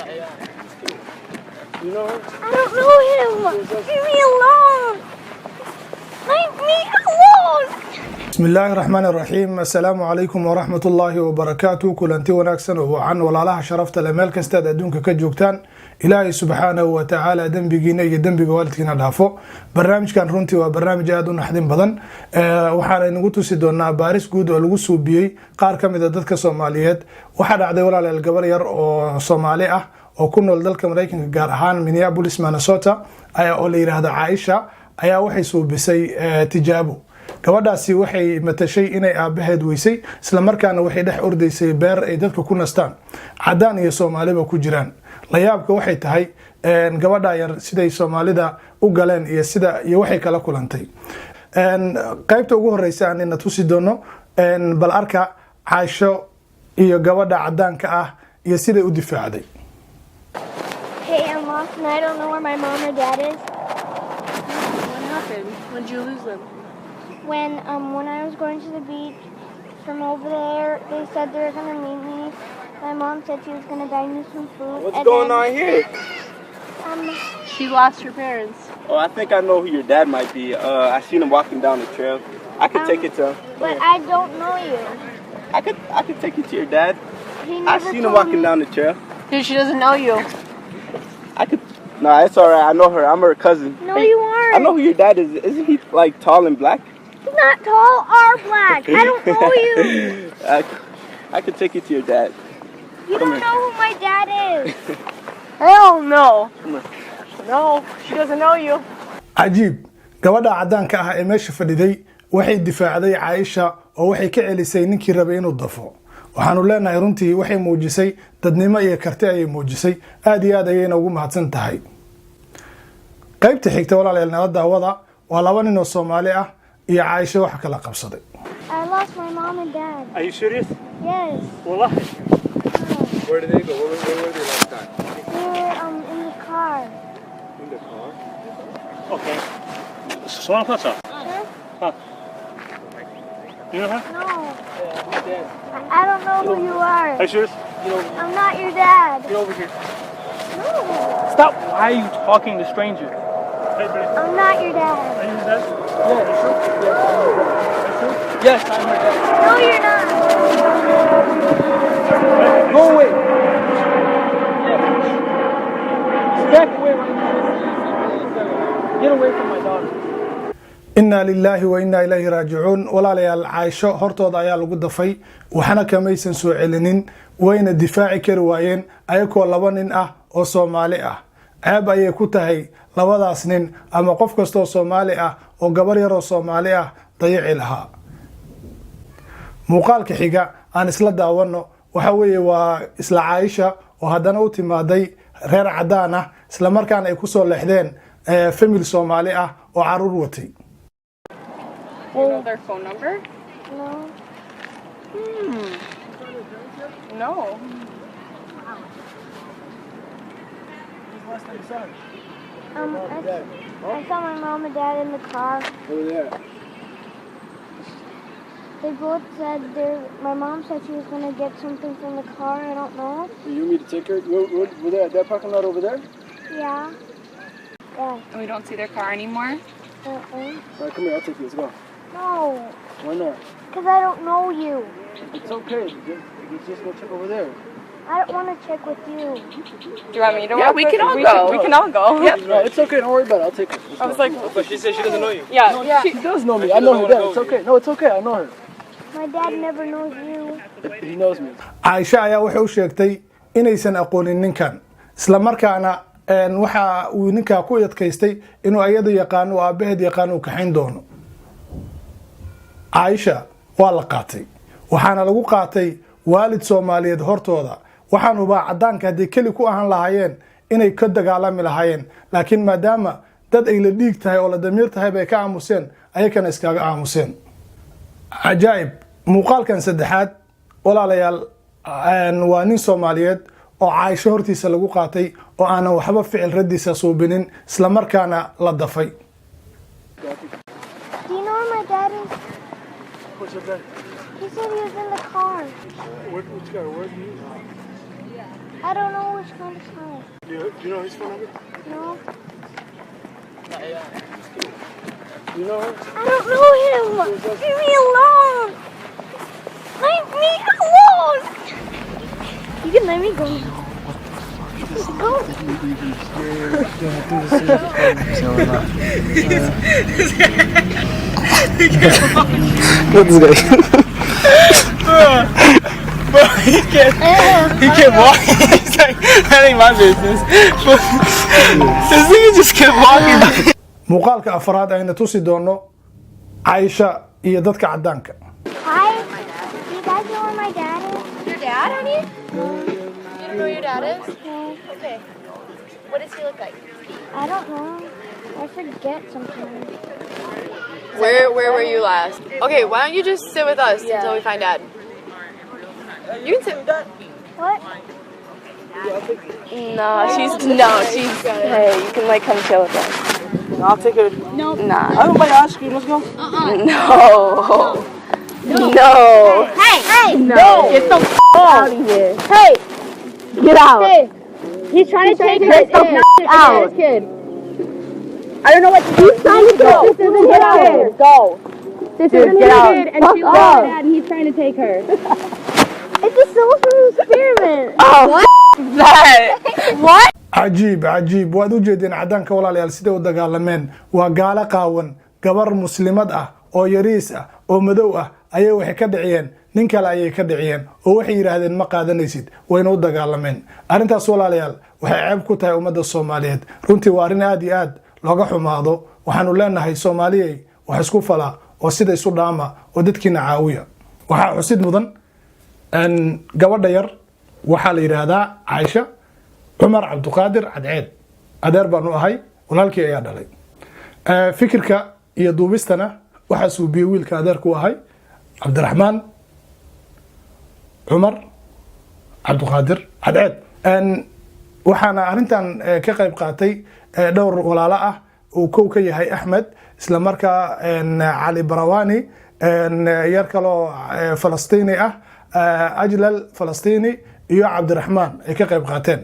You know her? I don't know him. Leave me alone. Leave me alone. بسم الله الرحمن الرحيم. السلام عليكم ورحمة الله وبركاته. كلنتي وناكسن وعن ولا شرفت الأمال كستاد أدونك كجوكتان إلهي سبحانه وتعالى دنبجينا يدنبج والدكنا دافو برنامج كان رنتي وبرنامج هذا نحدين بدن وحنا نقول سيدنا باريس جود والوسو بي قار كم إذا دتك الصوماليات وحد عدي ولا الجبر ير صومالية وكنا لذلك مريكن جارهان من يابوليس مانسوتا أي أولي هذا عائشة أي وحيسو بسي تجابو gabadhaasi waxay matashay inay aabaheed weysay isla markaana waxay dhex ordaysay beer ay dadka ku nastaan cadaan iyo Soomaaliba ku jiraan la yaabka waxay tahay gabadha yar siday Soomaalida u galeen iyo sida iyo waxay kala kulantay qaybta ugu horeysa aan ina tusi doono bal arka Aisho iyo gabadha cadaanka ah iyo siday u difaacday. Hey, I'm lost and I don't know where my mom or dad is. What happened? When did you lose them? When I was going to the beach from over there, they said they were gonna meet me. My mom said she was gonna buy me some food. What's going on here? She lost her parents. Oh, I think I know who your dad might be. I seen him walking down the trail. I could take it to him. But I don't know you. I could take you to your dad. He I never seen him told walking me. down the trail. Dude, she doesn't know you. I could. Nah, it's alright. I know her. I'm her cousin. No, you aren't. I know who your dad is. Isn't he like tall and black? He's not tall or black. I don't know you. I could take you to your dad. You don't know who my dad is. Hell no. No, she doesn't know you. عجيب gabadha cadaanka ah ee meesha fadhiday waxay difaacday Aisha oo waxay ka celisay ninkii rabay inuu dafo waxaanu leenahay runtii waxay muujisay dadnimo iyo karti ay muujisay aad iyo aad ayayna ugu mahadsan tahay qaybta xigta walaalayaal nala daawada waa laba nin oo Soomaali ah iyo Aisha wax kala qabsaday. I lost my mom and dad. Are you serious? Yes. Wallahi. Where did they go? Where were they last time? They were in the car. In the car? Okay. Someone close up. Huh? Huh. You know her? No. I don't know who you are. Are you serious? I'm not your dad. Get over here. No. Stop. Why are you talking to strangers? Hey, buddy. I'm not your dad. Are you his dad? Yeah, you sure? Yes, I'm her dad. No, you're not. Go away. Back away right now. Get away from my daughter. إنا لله وإنا إليه راجعون walaalayaal Aisho hortooda ayaa lagu dafay waxana kamaysan soo celinin wayna difaaci kari waayeen ayagoo laba nin ah oo Soomaali ah ceeb ayay ku tahay labadaas nin ama qof kasto oo Soomaali ah oo gabar yar oo Soomaali ah dayici lahaa muuqaalka xiga aan isla daawano waxa weeye waa isla Aisha oo hadana u timaaday reer cadaan ah isla markaan ay ku soo leexdeen family Soomaali ah oo caruur watay. Do you know their phone number? No. No. I saw my mom and dad in the car. Over there. They both said my mom said she was going to get something from the car. I don't know. You want me to take her? We're there. That parking lot over there? Yeah. Yeah. And we don't see their car anymore? Uh-uh. All right, come here. I'll take you. Let's go. No. Why not? Because I don't know you. It's okay. Just go check over there. I don't want to check with you. Do you want me to? Yeah, we can all go. We can all go. Yep. No, it's okay. Don't worry about it. I'll take her. I was like, But she said she doesn't know you. yeah. She does know me. I know her dad. It's okay. No, it's okay. I know her. My dad never knows you. He knows me. Aisha ayaa waxay u sheegtay inaysan aqoonin ninkan isla markaana waxa uu ninka ku yadkaystay inuu ayadu yaqaan oo aabaheed yaqaan uu kaxayn doono. Aisha waa la qaatay waxaana lagu qaatay waalid Soomaaliyeed hortooda waxaanu baa cadaanka hadii kali ku ahaan lahaayeen inay ka dagaalami lahaayeen laakiin maadaama dad ay la dhiig tahay oo la damiir tahay bay ka aamuseen ayakana iskaga aamuseen. عجائب muuqaalkan saddexaad walaalayaal waa nin Soomaaliyeed oo Aisha hortiisa lagu qaatay oo aan waxba ficil radiisa suubinin isla markaana la dafay. Do you know where my dad is? What's your dad? He said he was in the car. Which car? Where do you? I don't know which kind of car. Do you know his phone number? No. You know him? I don't know him. Leave me alone. Leave me alone. You can let me go. Go. Look at this guy. Bro, he kept walking. He's like, that ain't my business. This nigga just kept walking. muuqaalka afraad ayna tusi doono Aisha iyo dadka cadaanka. Hi. Do you guys know where my dad is? Your dad, honey? You don't know who your dad is? No. Okay. What does he look like? I don't know. I forget sometimes. Where were you last? Okay, why don't you just sit with us until we find dad? You can sit with dad. What? No, she's hey, you can like come chill with us. I'll take her. Nah. I don't buy ice cream. Let's go. No. No. Hey! No. Get the out of here. Hey! Get out. Hey! He's trying to take her out. kid. I don't know what he's trying to do. This isn't Get out. his kid. Go. This Dude, isn't get his out. kid, and Fuck she loves off. her dad, and he's trying to take her. It's a social experiment. Oh, what? That. What? cajiib cajiib waad u jeedeen cadaanka walaalayaal sida u dagaalameen waa gaalo qaawan gabar muslimad ah oo yariis ah oo madow ah ayay waxay ka dhiciyeen nin kale ayay ka dhiciyeen oo waxay yiraahdeen ma qaadanaysid wayna u dagaalameen arintaas walaalayaal waxay ceeb ku tahay ummadda Soomaaliyeed runtii waa arin aad iyo aad looga xumaado waxaanu leenahay Soomaaliyay wax isku fala oo sida isu dhaama oo dadkiina caawiya waxa xusid mudan gabadha yar waxa la yiraahdaa Aisha عمر عبد القادر عدعيد أدير بانو أهي ولالكي أيا دالي فكرك يدوبستنا وحسو بيويل كأدير كو أهي عبد الرحمن عمر عبد القادر عدعيد أن وحانا أرنتان كقيب قاتي دور ولالاء وكوكي هاي أحمد إسلاماركا أن علي برواني أن يركلو فلسطيني أجلل فلسطيني iyo عبد الرحمن ay ka qayb qaateen